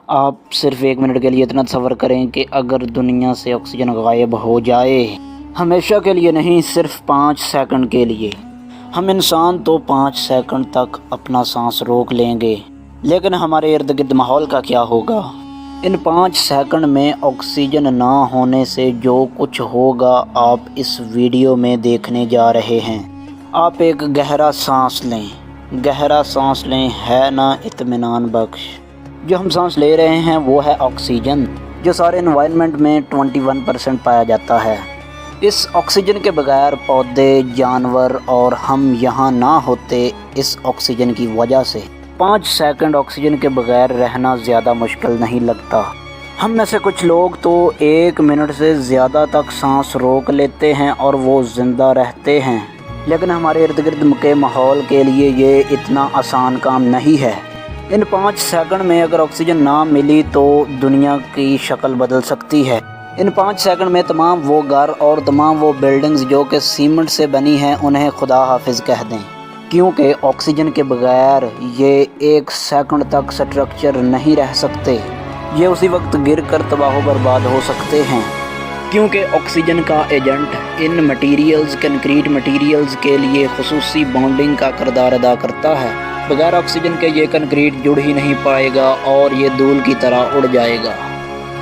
آپ صرف 1 منٹ کے لیے اتنا تصور کریں کہ اگر دنیا سے آکسیجن غائب ہو جائے، ہمیشہ کے لیے نہیں، صرف 5 سیکنڈ کے لیے، ہم انسان تو 5 سیکنڈ تک اپنا سانس روک لیں گے، لیکن ہمارے ارد گرد ماحول کا کیا ہوگا؟ ان 5 سیکنڈ میں آکسیجن نہ ہونے سے جو کچھ ہوگا آپ اس ویڈیو میں دیکھنے جا رہے ہیں۔ آپ ایک گہرا سانس لیں، گہرا سانس لیں، ہے نا اطمینان بخش؟ جو ہم سانس لے رہے ہیں وہ ہے آکسیجن، جو سارے انوائرمنٹ میں 21% پایا جاتا ہے۔ اس آکسیجن کے بغیر پودے، جانور اور ہم یہاں نہ ہوتے اس آکسیجن کی وجہ سے۔ 5 سیکنڈ آکسیجن کے بغیر رہنا زیادہ مشکل نہیں لگتا۔ ہم میں سے کچھ لوگ تو 1 منٹ سے زیادہ تک سانس روک لیتے ہیں اور وہ زندہ رہتے ہیں، لیکن ہمارے ارد گرد کے ماحول کے لیے یہ اتنا آسان کام نہیں ہے۔ ان 5 سیکنڈ میں اگر آکسیجن نہ ملی تو دنیا کی شکل بدل سکتی ہے۔ ان 5 سیکنڈ میں تمام وہ گھر اور تمام وہ بلڈنگز جو کہ سیمنٹ سے بنی ہیں انہیں خدا حافظ کہہ دیں، کیونکہ آکسیجن کے بغیر یہ 1 سیکنڈ تک سٹرکچر نہیں رہ سکتے، یہ اسی وقت گر کر تباہ و برباد ہو سکتے ہیں، کیونکہ آکسیجن کا agent in materials, concrete materials کے لیے خصوصی بانڈنگ کا کردار ادا کرتا ہے۔ بغیر آکسیجن کے یہ کنکریٹ جڑ ہی نہیں پائے گا اور یہ دھول کی طرح اڑ جائے گا۔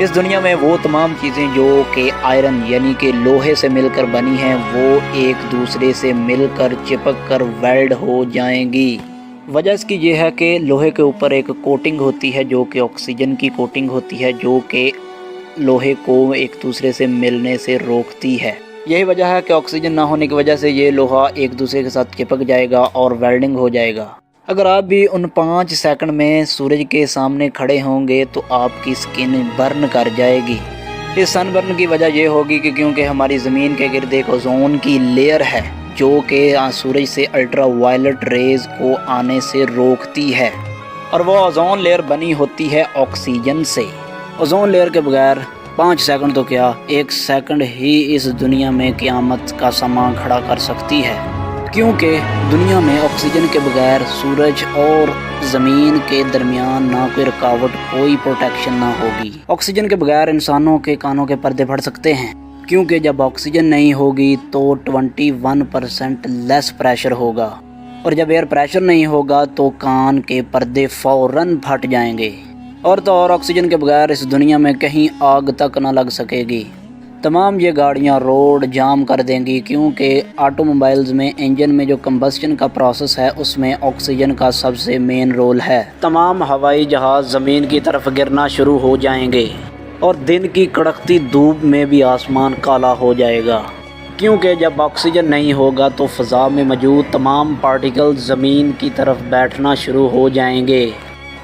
اس دنیا میں وہ تمام چیزیں جو کہ آئرن یعنی کہ لوہے سے مل کر بنی ہیں وہ ایک دوسرے سے مل کر چپک کر ویلڈ ہو جائیں گی۔ وجہ اس کی یہ ہے کہ لوہے کے اوپر ایک کوٹنگ ہوتی ہے جو کہ آکسیجن کی کوٹنگ ہوتی ہے، جو کہ لوہے کو ایک دوسرے سے ملنے سے روکتی ہے۔ یہی وجہ ہے کہ آکسیجن نہ ہونے کی وجہ سے یہ لوہا ایک دوسرے کے ساتھ چپک جائے گا اور ویلڈنگ ہو جائے گا۔ اگر آپ بھی ان 5 سیکنڈ میں سورج کے سامنے کھڑے ہوں گے تو آپ کی سکن برن کر جائے گی۔ اس سن برن کی وجہ یہ ہوگی کہ کیونکہ ہماری زمین کے گرد ایک اوزون کی لیئر ہے جو کہ سورج سے الٹرا وائلٹ ریز کو آنے سے روکتی ہے، اور وہ اوزون لیئر بنی ہوتی ہے آکسیجن سے۔ اوزون لیئر کے بغیر 5 سیکنڈ تو کیا، 1 سیکنڈ ہی اس دنیا میں قیامت کا سماں کھڑا کر سکتی ہے، کیونکہ دنیا میں آکسیجن کے بغیر سورج اور زمین کے درمیان نہ کوئی رکاوٹ، کوئی پروٹیکشن نہ ہوگی۔ آکسیجن کے بغیر انسانوں کے کانوں کے پردے پھٹ سکتے ہیں، کیونکہ جب آکسیجن نہیں ہوگی تو 21% لیس پریشر ہوگا، اور جب ایئر پریشر نہیں ہوگا تو کان کے پردے فوراً پھٹ جائیں گے، اور تو اور آکسیجن کے بغیر اس دنیا میں کہیں آگ تک نہ لگ سکے گی۔ تمام یہ گاڑیاں روڈ جام کر دیں گی، کیونکہ آٹو موبائلز میں انجن میں جو کمبسشن کا پروسیس ہے اس میں آکسیجن کا سب سے مین رول ہے۔ تمام ہوائی جہاز زمین کی طرف گرنا شروع ہو جائیں گے، اور دن کی کڑکتی دھوپ میں بھی آسمان کالا ہو جائے گا، کیونکہ جب آکسیجن نہیں ہوگا تو فضا میں موجود تمام پارٹیکلز زمین کی طرف بیٹھنا شروع ہو جائیں گے۔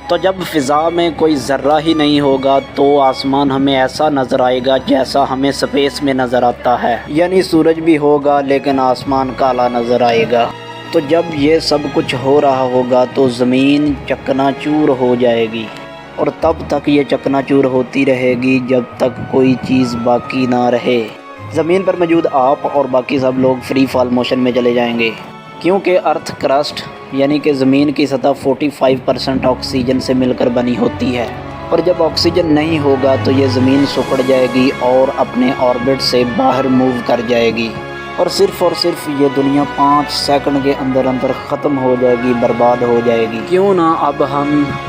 تو جب فضا میں کوئی ذرہ ہی نہیں ہوگا تو آسمان ہمیں ایسا نظر آئے گا جیسا ہمیں سپیس میں نظر آتا ہے، یعنی سورج بھی ہوگا لیکن آسمان کالا نظر آئے گا۔ تو جب یہ سب کچھ ہو رہا ہوگا تو زمین چکنا چور ہو جائے گی، اور تب تک یہ چکنا چور ہوتی رہے گی جب تک کوئی چیز باقی نہ رہے۔ زمین پر موجود آپ اور باقی سب لوگ فری فال موشن میں چلے جائیں گے، کیونکہ ارتھ کرسٹ یعنی کہ زمین کی سطح 45% آکسیجن سے مل کر بنی ہوتی ہے، اور جب آکسیجن نہیں ہوگا تو یہ زمین سکڑ جائے گی اور اپنے آربٹ سے باہر موو کر جائے گی، اور صرف یہ دنیا 5 سیکنڈ کے اندر ختم ہو جائے گی، برباد ہو جائے گی۔ کیوں نہ اب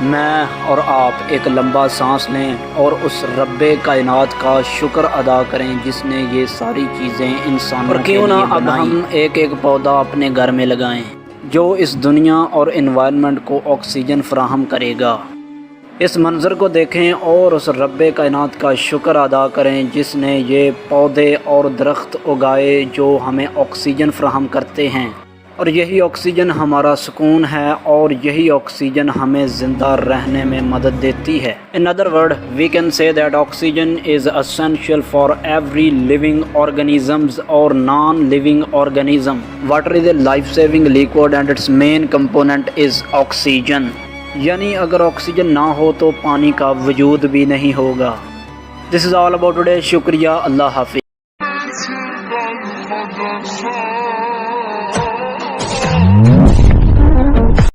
میں اور آپ ایک لمبا سانس لیں اور اس رب کائنات کا شکر ادا کریں جس نے یہ ساری چیزیں انسانوں کے لیے بنائیں، اور کیوں نہ اب ہم ایک پودا اپنے گھر میں لگائیں جو اس دنیا اور انوائرمنٹ کو آکسیجن فراہم کرے گا۔ اس منظر کو دیکھیں اور اس رب کائنات کا شکر ادا کریں جس نے یہ پودے اور درخت اگائے جو ہمیں آکسیجن فراہم کرتے ہیں، اور یہی آکسیجن ہمارا سکون ہے، اور یہی آکسیجن ہمیں زندہ رہنے میں مدد دیتی ہے۔ In other words, we can say that oxygen is essential for every living organisms or non-living organism. Water is a life-saving liquid and its main component is oxygen. یعنی اگر آکسیجن نہ ہو تو پانی کا وجود بھی نہیں ہوگا۔ This is all about today. شکریہ، اللہ حافظ۔